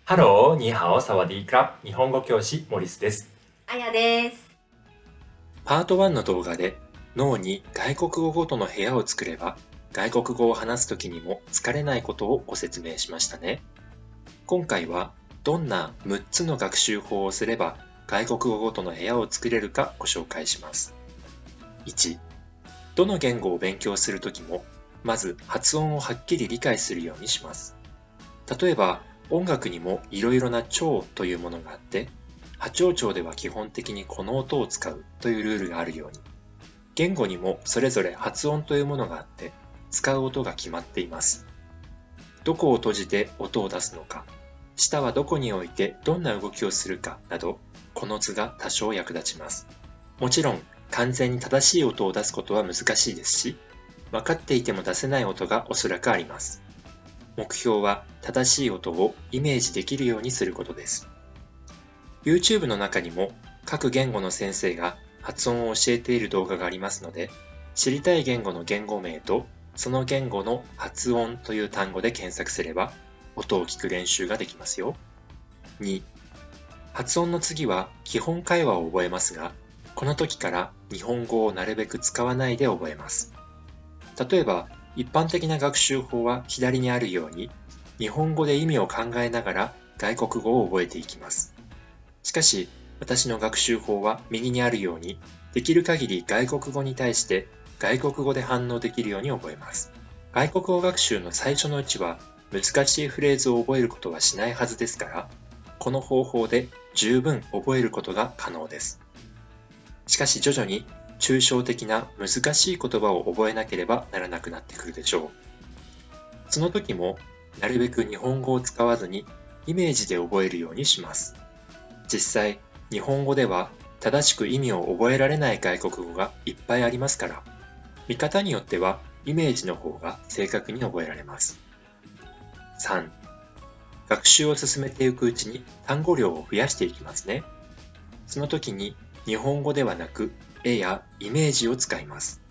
ハロー、ニーハオ、サワディークラブ、日本語教師、モリスです。あやです。パート1の動画で脳に外国語ごとの部屋を作れば外国語を話すときにも疲れないことをご説明しましたね。今回はどんな6つの学習法をすれば外国語ごとの部屋を作れるかご紹介します。1、どの言語を勉強するときもまず発音をはっきり理解するようにします。例えば音楽にもいろいろな調というものがあって波長調では基本的にこの音を使うというルールがあるように、言語にもそれぞれ発音というものがあって、使う音が決まっています。どこを閉じて音を出すのか、舌はどこに置いてどんな動きをするかなど、この図が多少役立ちます。もちろん、完全に正しい音を出すことは難しいですし、分かっていても出せない音がおそらくあります。目標は正しい音をイメージできるようにすることです。YouTube の中にも各言語の先生が発音を教えている動画がありますので、知りたい言語の言語名とその言語の発音という単語で検索すれば音を聞く練習ができますよ。2、発音の次は基本会話を覚えますが、この時から日本語をなるべく使わないで覚えます。例えば、一般的な学習法は左にあるように、日本語で意味を考えながら外国語を覚えていきます。しかし、私の学習法は右にあるように、できる限り外国語に対して外国語で反応できるように覚えます。外国語学習の最初のうちは難しいフレーズを覚えることはしないはずですから、この方法で十分覚えることが可能です。しかし徐々に抽象的な難しい言葉を覚えなければならなくなってくるでしょう。その時もなるべく日本語を使わずにイメージで覚えるようにします。実際、日本語では正しく意味を覚えられない外国語がいっぱいありますから、見方によってはイメージの方が正確に覚えられます。3、学習を進めていくうちに単語量を増やしていきますね。その時に日本語ではなく絵やイメージを使います。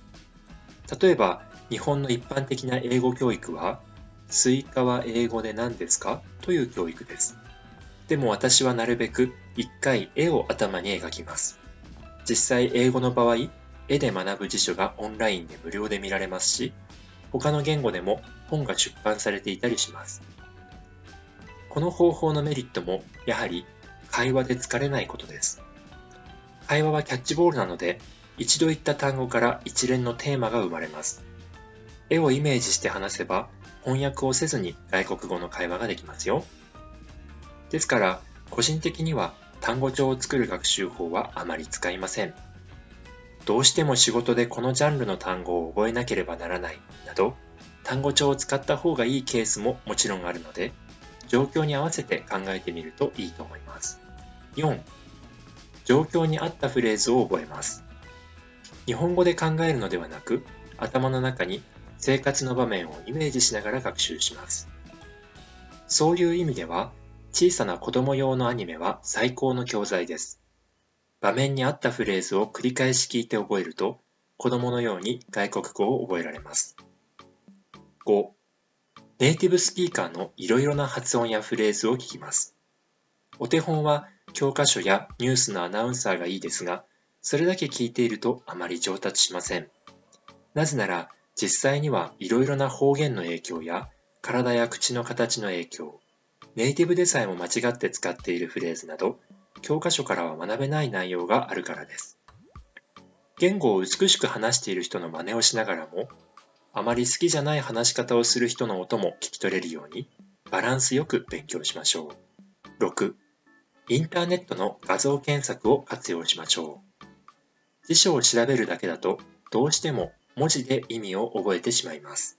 例えば、日本の一般的な英語教育は、スイカは英語で何ですかという教育です。でも私はなるべく一回絵を頭に描きます。実際英語の場合、絵で学ぶ辞書がオンラインで無料で見られますし、他の言語でも本が出版されていたりします。この方法のメリットもやはり会話で疲れないことです。会話はキャッチボールなので、一度言った単語から一連のテーマが生まれます。絵をイメージして話せば翻訳をせずに外国語の会話ができますよ。ですから、個人的には単語帳を作る学習法はあまり使いません。どうしても仕事でこのジャンルの単語を覚えなければならないなど、単語帳を使った方がいいケースももちろんあるので、状況に合わせて考えてみるといいと思います。4、状況に合ったフレーズを覚えます。日本語で考えるのではなく、頭の中に生活の場面をイメージしながら学習します。そういう意味では、小さな子供用のアニメは最高の教材です。場面に合ったフレーズを繰り返し聞いて覚えると、子供のように外国語を覚えられます。5、ネイティブスピーカーのいろいろな発音やフレーズを聞きます。お手本は教科書やニュースのアナウンサーがいいですが、それだけ聞いているとあまり上達しません。なぜなら、実際にはいろいろな方言の影響や、体や口の形の影響、ネイティブでさえも間違って使っているフレーズなど、教科書からは学べない内容があるからです。言語を美しく話している人の真似をしながらも、あまり好きじゃない話し方をする人の音も聞き取れるように、バランスよく勉強しましょう。6、インターネットの画像検索を活用しましょう。辞書を調べるだけだと、どうしても文字で意味を覚えてしまいます。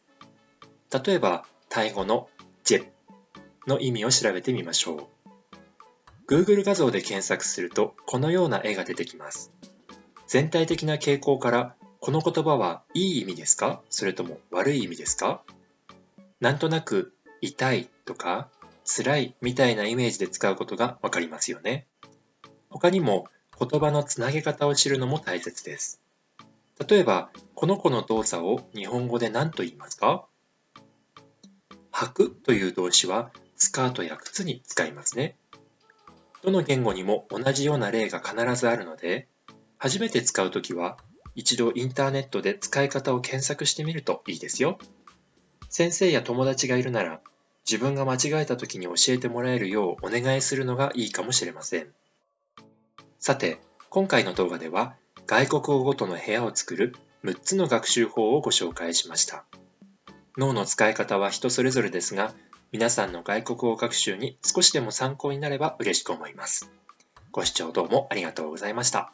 例えば、タイ語のジェの意味を調べてみましょう。Google 画像で検索するとこのような絵が出てきます。全体的な傾向からこの言葉はいい意味ですか？それとも悪い意味ですか？なんとなく痛いとか辛いみたいなイメージで使うことがわかりますよね。他にも言葉のつなげ方を知るのも大切です。例えば、この子の動作を日本語で何と言いますか？履くという動詞はスカートや靴に使いますね。どの言語にも同じような例が必ずあるので、初めて使うときは一度インターネットで使い方を検索してみるといいですよ。先生や友達がいるなら、自分が間違えたときに教えてもらえるようお願いするのがいいかもしれません。さて、今回の動画では外国語ごとの部屋を作る6つの学習法をご紹介しました。脳の使い方は人それぞれですが、皆さんの外国語学習に少しでも参考になれば嬉しく思います。ご視聴どうもありがとうございました。